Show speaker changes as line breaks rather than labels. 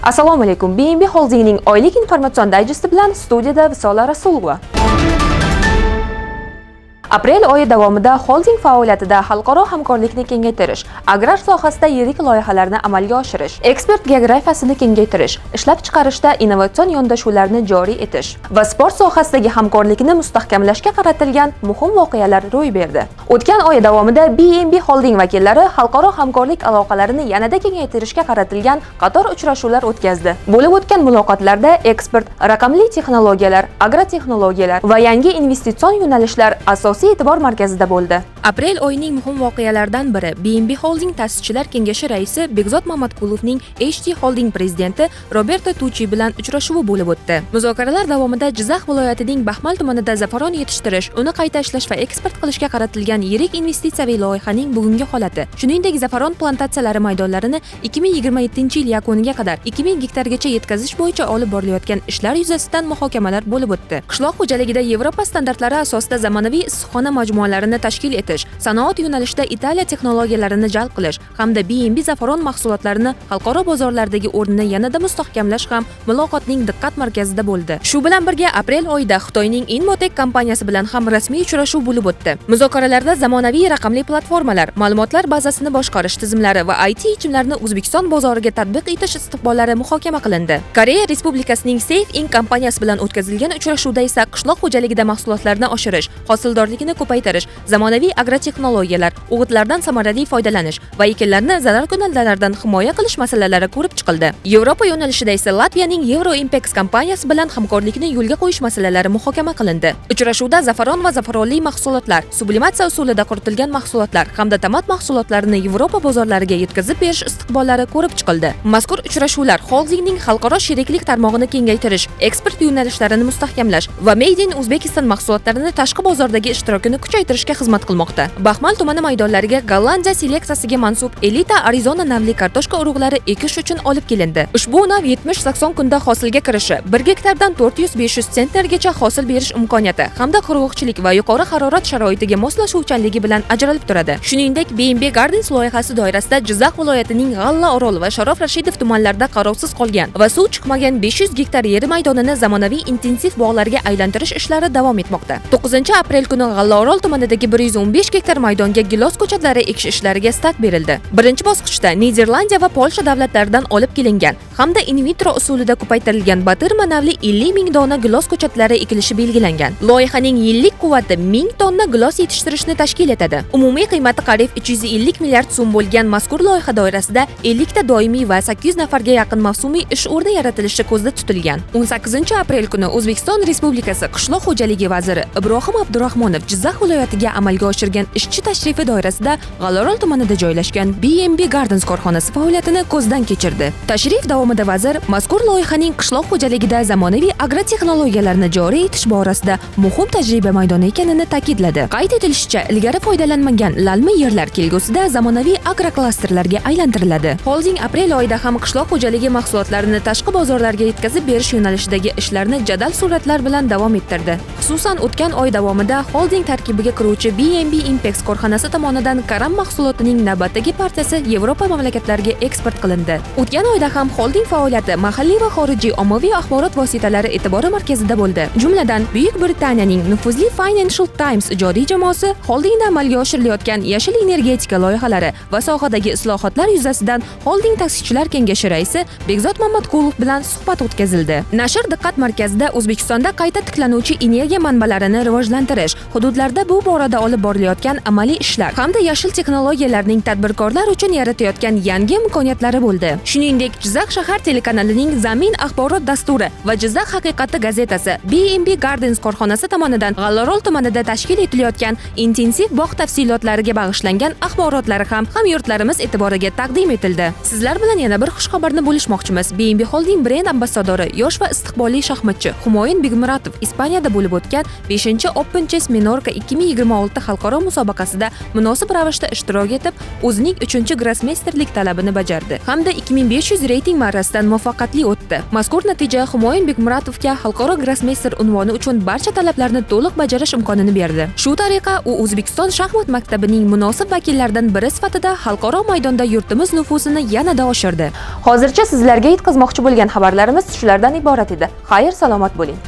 Assalomu alaykum. BNB Holdingning oylik informatsion dayjesti bilan studiyada Visola Rasulova. Aprel oyi davomida holding faoliyatida xalqaro hamkorlikni kengaytirish, agrar sohasida yirik loyihalarni amalga oshirish, eksport geografiyasini kengaytirish, ishlab chiqarishda innovatsion yondashuvlarni joriy etish va sport sohasidagi hamkorlikni mustahkamlashga qaratilgan muhim voqealar ro'y berdi. O'tgan oy davomida BNB Holding vakillari xalqaro hamkorlik aloqalarini yanada kengaytirishga qaratilgan qator uchrashuvlar o'tkazdi. Bo'lib o'tgan muloqotlarda eksport, raqamli texnologiyalar, agrotexnologiyalar va yangi investitsion yo'nalishlar asosiy e'tibor markazida bo'ldi. Aprel oyining muhim voqealaridan biri BNB Holding ta'sischilar kengashi raisi Bekzod Mamatqulovning HT Holding prezidenti Roberto Tucci bilan uchrashuvi bo'lib o'tdi. Muzokaralar davomida Jizzax viloyatining Baxmal tumanida zafaron yetishtirish, uni qayta ishlash va eksport qilishga qaratilgan yirik investitsiyaviy loyihaning bugungi holati, shuningdek zafaron plantatsiyalari maydonlarini 2027-yil yakuniga qadar 2000 gektargacha yetkazish bo'yicha olib borilayotgan ishlar yuzasidan muhokamalar bo'lib o'tdi. Qishloq xo'jaligida Yevropa standartlari asosida zamonaviy issiqxona majmualarini tashkil etish, sanoat yo'nalishida Italiya texnologiyalarini jalb qilish hamda BNB zafaron mahsulotlarini xalqaro bozorlardagi o'rnini yanada mustahkamlash ham muloqotning diqqat markazida bo'ldi. Shu bilan birga aprel oyida Xitoyning Inmotech kompaniyasi bilan ham rasmiy uchrashuv bo'lib o'tdi. Muzokaralarda zamonaviy raqamli platformalar, ma'lumotlar bazasini boshqarish tizimlari va IT yechimlarini O'zbekiston bozoriga tatbiq etish istiqbollari muhokama qilindi. Koreya Respublikasining Safe Inc kompaniyasi bilan o'tkazilgan uchrashuvda esa qishloq xo'jaligida mahsulotlarni oshirish, hosildorlikni ko'paytirish, zamonaviy agrotexnologiyalar, o'g'itlardan samarali foydalanish va ekinlarni zararkunandalardan himoya qilish masalalari ko'rib chiqildi. Yevropa yo'nalishida esa Latviyaning Euroimpex kompaniyasi bilan hamkorlikni yo'lga qo'yish masalalari muhokama qilindi. Uchrashuvda zafaron va zafaronli mahsulotlar, sublimatsiya usulida quritilgan mahsulotlar hamda tomat mahsulotlarini Yevropa bozorlariga yetkazib berish istiqbollari ko'rib chiqildi. Mazkur uchrashuvlar holdingning xalqaro sheriklik tarmog'ini kengaytirish, eksport yo'nalishlarini mustahkamlash va Made in Uzbekistan mahsulotlarini tashqi bozordagi ishtirokini kuchaytirishga xizmat qilmoqda. Baxmal tumani maydonlariga Gollandiya seleksiyasiga mansub Elita Arizona navli kartoshka urug'lari ekish uchun olib kelindi. Ushbu nav 70-80 kunda hosilga kirishi, 1 gektardan 400-500 sentnergacha hosil berish imkoniyati hamda quruqchilik va yuqori harorat sharoitiga moslashuvchanligi bilan ajralib turadi. Shuningdek, BNB Gardens loyihasi doirasida Jizzax viloyatining G'alla Orol va Sharof Rashidov tumanlarida qarovsiz qolgan va suv chiqmagan 500 gektar yer maydonini zamonaviy intensiv bog'larga aylantirish ishlari davom etmoqda. 9-aprel kuni G'allaorol tumanidagi 115 gektar maydonga gilos ko'chatlari ekish ishlariga start berildi. Birinchi bosqichda Niderlandiya va Polsha davlatlaridan olib kelingan hamda in vitro usulida ko'paytirilgan batirma navli 50 ming dona gilos ko'chatlari ekilishi belgilangan. Loyihaning yillik quvvati 1000 tonna gilos yetishtirishni tashkil etadi. Umumiy qiymati qariyb 350 milliard so'm bo'lgan mazkur loyiha doirasida 50 ta doimiy va 800 nafarga yaqin mavsumiy ish o'rni yaratilishi ko'zda tutilgan. 18-aprel kuni O'zbekiston Respublikasi Qishloq xo'jaligi vaziri Ibrohim Abdurahmonov Jizzax viloyatiga amalga oshirgan ishchi tashrifi doirasida G'allaorol tumanida joylashgan BNB Gardens korxonasi faoliyatini ko'zdan kechirdi. Tashrif davomida vazir mazkur loyihaning qishloq xo'jaligida zamonaviy agrotexnologiyalarni joriy etish borasida muhim tajriba maydoni ekanini ta'kidladi. Qayd etilishicha, ilgari foydalanmagan lalmi yerlar kelgusida zamonaviy agroklasterlarga aylantiriladi. Holding aprel oyida ham qishloq xo'jaligi mahsulotlarini tashqi bozorlarga yetkazib berish yo'nalishidagi ishlarni jadal suratlar bilan davom ettirdi. Xususan, o'tgan oy davomida holding tarkibiga kiruvchi BNB Impex korxonasi tomonidan karam mahsulotining navbatdagi partiyasi Yevropa mamlakatlariga eksport qilindi. O'tgan oyda ham holding faoliyati mahalliy va xorijiy ommaviy axborot vositalari e'tibori markazida bo'ldi. Jumladan, Buyuk Britaniyaning nufuzli Financial Times ijodiy jamoasi holdingda amalga oshirilayotgan yashil energetika loyihalari va sohadagi islohotlar yuzasidan holding ta'sischilar kengashi raisi Bekzod Mamatqulov bilan suhbat o'tkazildi. Nashr diqqat markazida O'zbekistonda qayta tiklanuvchi energiya manbalarini rivojlantirish, hududlarda bu borada olib borilayotgan amaliy ishlar hamda yashil texnologiyalarning tadbirkorlar uchun yaratayotgan yangi imkoniyatlari bo'ldi. Shuningdek, Jizzax shahar telekanalining Zamin axborot dasturi va Jizzax haqiqati gazetasi BNB Gardens korxonasi tomonidan G'allaorol tumanida tashkil etilayotgan intensiv bog' tafsilotlariga bag'ishlangan axborotlari ham hamyurtlarimiz e'tiboriga taqdim etildi. Sizlar bilan yana bir xushxabarni bo'lishmoqchimiz. BNB Holding brend ambassadori yosh va istiqbolli shaxmatchi Humoyun Begmuratov Ispaniyada bo'lib o'tgan 5-Open Chess Menorka 2026 xalqaro musobaqasida munosib ravishda ishtirok etib, o'zining 3-grossmeysterlik talabini bajardi hamda 2500 reyting marrasidan muvaffaqiyatli o'tdi. Mazkur natija Humoyun Bekmuratovga xalqaro grossmeyster unvoni uchun barcha talablarni to'liq bajarish imkonini berdi. Shu tariqa u O'zbekiston shaxmat maktabining munosib vakillaridan biri sifatida xalqaro maydonda yurtimiz nufuzini yanada oshirdi. Hozircha sizlarga yetkazmoqchi bo'lgan xabarlarimiz shulardan iborat edi. Xayr, salomat bo'ling.